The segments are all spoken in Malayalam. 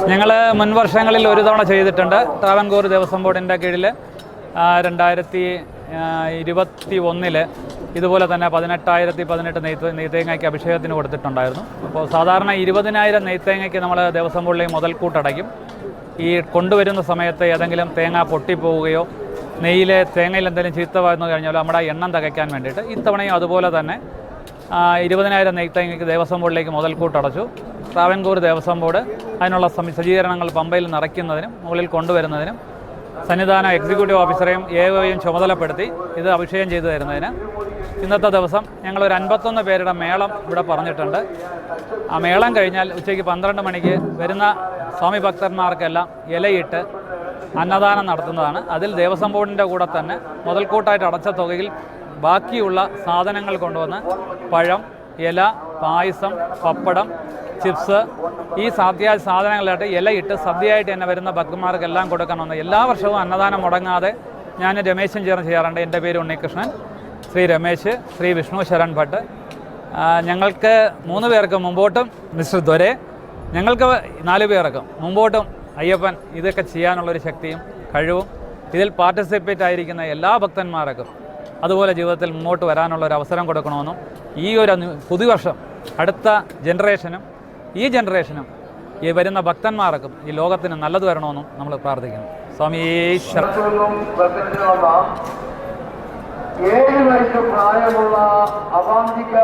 ഞങ്ങൾ മുൻ വർഷങ്ങളിൽ ഒരു തവണ ചെയ്തിട്ടുണ്ട്. ട്രാവൻകൂർ ദേവസ്വം ബോർഡിൻ്റെ കീഴിൽ 2021 ഇതുപോലെ തന്നെ 18,018 നെയ്ത്തേങ്ങയ്ക്ക് അഭിഷേകത്തിന് കൊടുത്തിട്ടുണ്ടായിരുന്നു. അപ്പോൾ സാധാരണ 20,000 നെയ്ത്തേങ്ങയ്ക്ക് നമ്മൾ ദേവസ്വം ബോർഡിലേക്ക് മുതൽക്കൂട്ടടയ്ക്കും. ഈ കൊണ്ടുവരുന്ന സമയത്ത് ഏതെങ്കിലും തേങ്ങ പൊട്ടിപ്പോവുകയോ നെയ്യിലെ തേങ്ങയിൽ എന്തെങ്കിലും ചീത്ത വന്നു കഴിഞ്ഞാൽ നമ്മുടെ എണ്ണം തികയ്ക്കാൻ വേണ്ടിയിട്ട് ഇത്തവണയും അതുപോലെ തന്നെ 20,000 നെയ്ത്തേങ്ങയ്ക്ക് ദേവസ്വം ബോർഡിലേക്ക് മുതൽക്കൂട്ടടച്ചു. ട്രാവൻകൂർ ദേവസ്വം ബോർഡ് അതിനുള്ള സജ്ജീകരണങ്ങൾ പമ്പയിൽ നിറയ്ക്കുന്നതിനും മുകളിൽ കൊണ്ടുവരുന്നതിനും സന്നിധാന എക്സിക്യൂട്ടീവ് ഓഫീസറെയും എഒയും ചുമതലപ്പെടുത്തി ഇത് അഭിഷേകം ചെയ്തു തരുന്നതിന് ഇന്നത്തെ ദിവസം ഞങ്ങളൊരു 51 പേരുടെ മേളം ഇവിടെ പറഞ്ഞിട്ടുണ്ട്. ആ മേളം കഴിഞ്ഞാൽ ഉച്ചയ്ക്ക് 12 മണിക്ക് വരുന്ന സ്വാമി ഭക്തന്മാർക്കെല്ലാം ഇലയിട്ട് അന്നദാനം നടത്തുന്നതാണ്. അതിൽ ദേവസ്വം ബോർഡിൻ്റെ കൂടെ തന്നെ മുതൽക്കൂട്ടായിട്ട് അടച്ച തുകയിൽ ബാക്കിയുള്ള സാധനങ്ങൾ കൊണ്ടുവന്ന് പഴം, ഇല, പായസം, പപ്പടം, ചിപ്സ് ഈ സാധനങ്ങളായിട്ട് ഇലയിട്ട് സദ്യയായിട്ട് തന്നെ വരുന്ന ഭക്തന്മാർക്കെല്ലാം കൊടുക്കണമെന്ന് എല്ലാ വർഷവും അന്നദാനം മുടങ്ങാതെ ഞാൻ രമേശും ചേർന്ന് ചെയ്യാറുണ്ട്. എൻ്റെ പേര് ഉണ്ണികൃഷ്ണൻ, ശ്രീ രമേശ്, ശ്രീ വിഷ്ണു ശരൺ ഭട്ട്. ഞങ്ങൾക്ക് 3 പേർക്ക് മുമ്പോട്ടും മിസ്റ്റർ ദ്വരെ, ഞങ്ങൾക്ക് 4 പേർക്കും മുമ്പോട്ടും അയ്യപ്പൻ ഇതൊക്കെ ചെയ്യാനുള്ളൊരു ശക്തിയും കഴിവും ഇതിൽ പാർട്ടിസിപ്പേറ്റ് ആയിരിക്കുന്ന എല്ലാ ഭക്തന്മാർക്കും അതുപോലെ ജീവിതത്തിൽ മുമ്പോട്ട് വരാനുള്ളൊരു അവസരം കൊടുക്കണമെന്നും ഈ ഒരു പുതുവർഷം അടുത്ത ജനറേഷനും ഈ ജനറേഷനും ഈ വരുന്ന ഭക്തന്മാർക്കും ഈ ലോകത്തിന് നല്ലത് വരണമെന്നും നമ്മൾ പ്രാർത്ഥിക്കുന്നു. സ്വാമി 7 വയസ്സ് പ്രായമുള്ള അവാന്തിക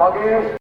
മകേഷ്